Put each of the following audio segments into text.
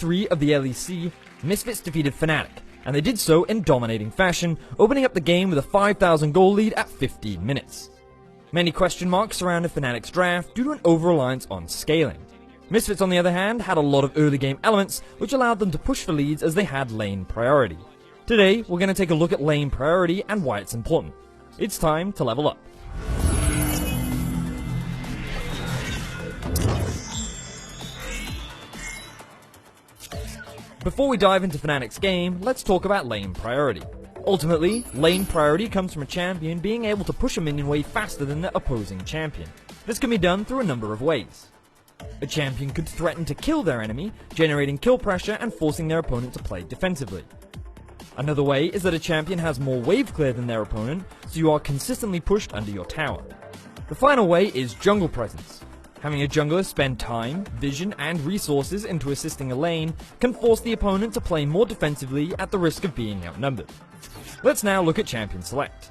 3 of the LEC, Misfits defeated Fnatic, and they did so in dominating fashion, opening up the game with a 5,000 goal lead at 15 minutes. Many question marks surrounded Fnatic's draft due to an over-reliance on scaling. Misfits, on the other hand, had a lot of early game elements which allowed them to push for leads as they had lane priority. Today, we're going to take a look at lane priority and why it's important. It's time to level up. Before we dive into Fnatic's game, let's talk about lane priority. Ultimately, lane priority comes from a champion being able to push a minion wave faster than the opposing champion. This can be done through a number of ways. A champion could threaten to kill their enemy, generating kill pressure and forcing their opponent to play defensively. Another way is that a champion has more wave clear than their opponent, so you are consistently pushed under your tower. The final way is jungle presence. Having a jungler spend time, vision, and resources into assisting a lane can force the opponent to play more defensively at the risk of being outnumbered. Let's now look at champion select.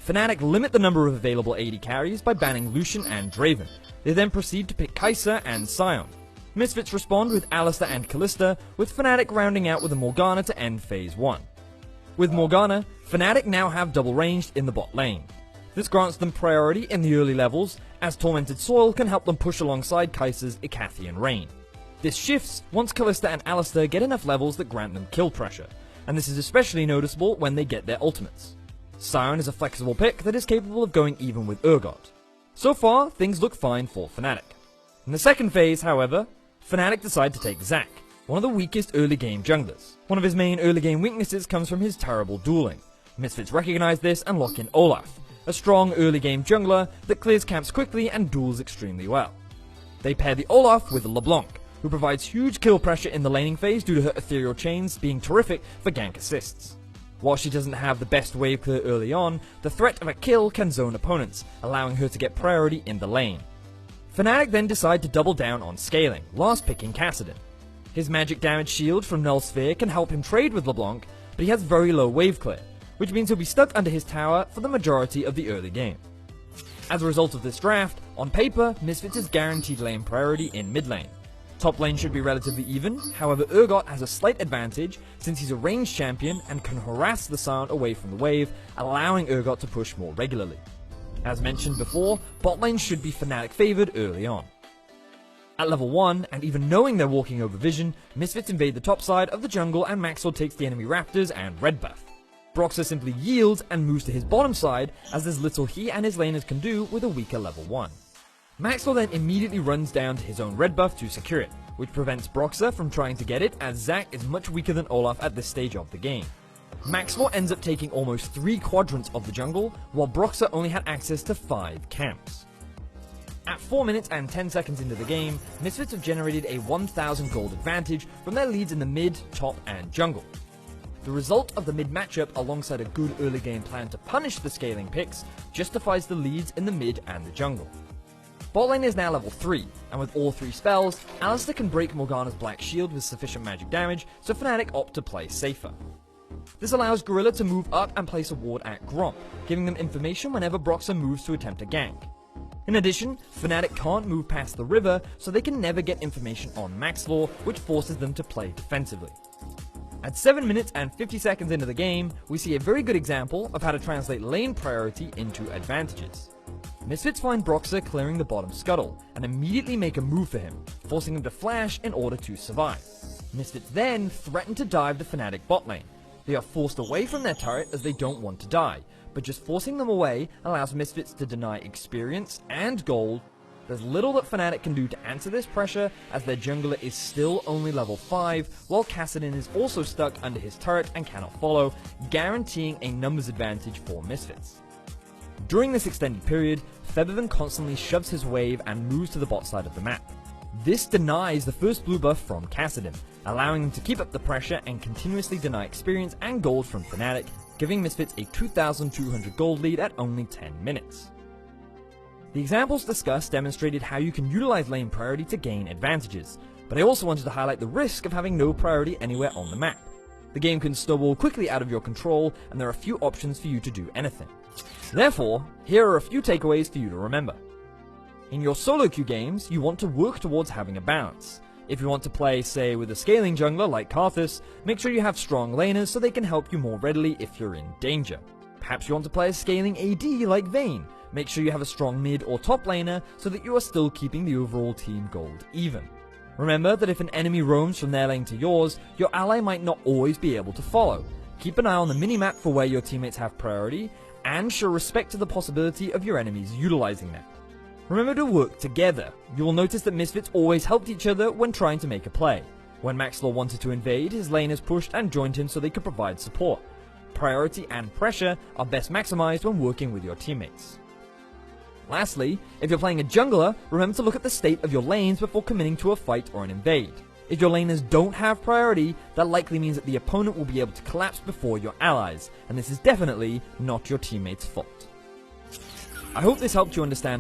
Fnatic limit the number of available AD carries by banning Lucian and Draven. They then proceed to pick Kai'Sa and Sion. Misfits respond with Alistar and Kalista, with Fnatic rounding out with a Morgana to end Phase 1. With Morgana, Fnatic now have double ranged in the bot lane. This grants them priority in the early levels, as Tormented Soil can help them push alongside Kai'Sa's Icathian Rain. This shifts once Kalista and Alistar get enough levels that grant them kill pressure, and this is especially noticeable when they get their ultimates. Sion is a flexible pick that is capable of going even with Urgot. So far, things look fine for Fnatic. In the second phase, however, Fnatic decide to take Zac, one of the weakest early game junglers. One of his main early game weaknesses comes from his terrible dueling. Misfits recognize this and lock in Olaf, a strong early game jungler that clears camps quickly and duels extremely well. They pair the Olaf with LeBlanc, who provides huge kill pressure in the laning phase due to her ethereal chains being terrific for gank assists. While she doesn't have the best wave clear early on, the threat of a kill can zone opponents, allowing her to get priority in the lane. Fnatic then decide to double down on scaling, last picking Kassadin. His magic damage shield from Null Sphere can help him trade with LeBlanc, but he has very low wave clear, which means he'll be stuck under his tower for the majority of the early game. As a result of this draft, on paper, Misfits is guaranteed lane priority in mid lane. Top lane should be relatively even, however Urgot has a slight advantage since he's a ranged champion and can harass the Sion away from the wave, allowing Urgot to push more regularly. As mentioned before, bot lane should be Fnatic favoured early on. At level 1, and even knowing they're walking over vision, Misfits invade the top side of the jungle and Maxwell takes the enemy Raptors and red buff. Broxah simply yields and moves to his bottom side, as there's little he and his laners can do with a weaker level 1. Maxwell then immediately runs down to his own red buff to secure it, which prevents Broxah from trying to get it, as Zac is much weaker than Olaf at this stage of the game. Maxwell ends up taking almost 3 quadrants of the jungle, while Broxah only had access to 5 camps. At 4 minutes and 10 seconds into the game, Misfits have generated a 1,000 gold advantage from their leads in the mid, top, and jungle. The result of the mid matchup alongside a good early game plan to punish the scaling picks justifies the leads in the mid and the jungle. Bot lane is now level 3, and with all 3 spells, Alistar can break Morgana's Black Shield with sufficient magic damage, so Fnatic opt to play safer. This allows Gorilla to move up and place a ward at Gromp, giving them information whenever Broxah moves to attempt a gank. In addition, Fnatic can't move past the river, so they can never get information on Maxwell, which forces them to play defensively. At 7 minutes and 50 seconds into the game, we see a very good example of how to translate lane priority into advantages. Misfits find Broxah clearing the bottom scuttle, and immediately make a move for him, forcing him to flash in order to survive. Misfits then threaten to dive the Fnatic bot lane. They are forced away from their turret as they don't want to die, but just forcing them away allows Misfits to deny experience and gold. There's little that Fnatic can do to answer this pressure, as their jungler is still only level 5, while Kassadin is also stuck under his turret and cannot follow, guaranteeing a numbers advantage for Misfits. During this extended period, Featherman constantly shoves his wave and moves to the bot side of the map. This denies the first blue buff from Kassadin, allowing them to keep up the pressure and continuously deny experience and gold from Fnatic, giving Misfits a 2,200 gold lead at only 10 minutes. The examples discussed demonstrated how you can utilize lane priority to gain advantages, but I also wanted to highlight the risk of having no priority anywhere on the map. The game can snowball quickly out of your control, and there are few options for you to do anything. Therefore, here are a few takeaways for you to remember. In your solo queue games, you want to work towards having a balance. If you want to play, say, with a scaling jungler like Karthus, make sure you have strong laners so they can help you more readily if you're in danger. Perhaps you want to play a scaling AD like Vayne. Make sure you have a strong mid or top laner so that you are still keeping the overall team gold even. Remember that if an enemy roams from their lane to yours, your ally might not always be able to follow. Keep an eye on the minimap for where your teammates have priority, and show respect to the possibility of your enemies utilizing that. Remember to work together. You will notice that Misfits always helped each other when trying to make a play. When Maxlor wanted to invade, his laners pushed and joined him so they could provide support. Priority and pressure are best maximized when working with your teammates. Lastly, if you're playing a jungler, remember to look at the state of your lanes before committing to a fight or an invade. If your laners don't have priority, that likely means that the opponent will be able to collapse before your allies, and this is definitely not your teammates' fault. I hope this helped you understand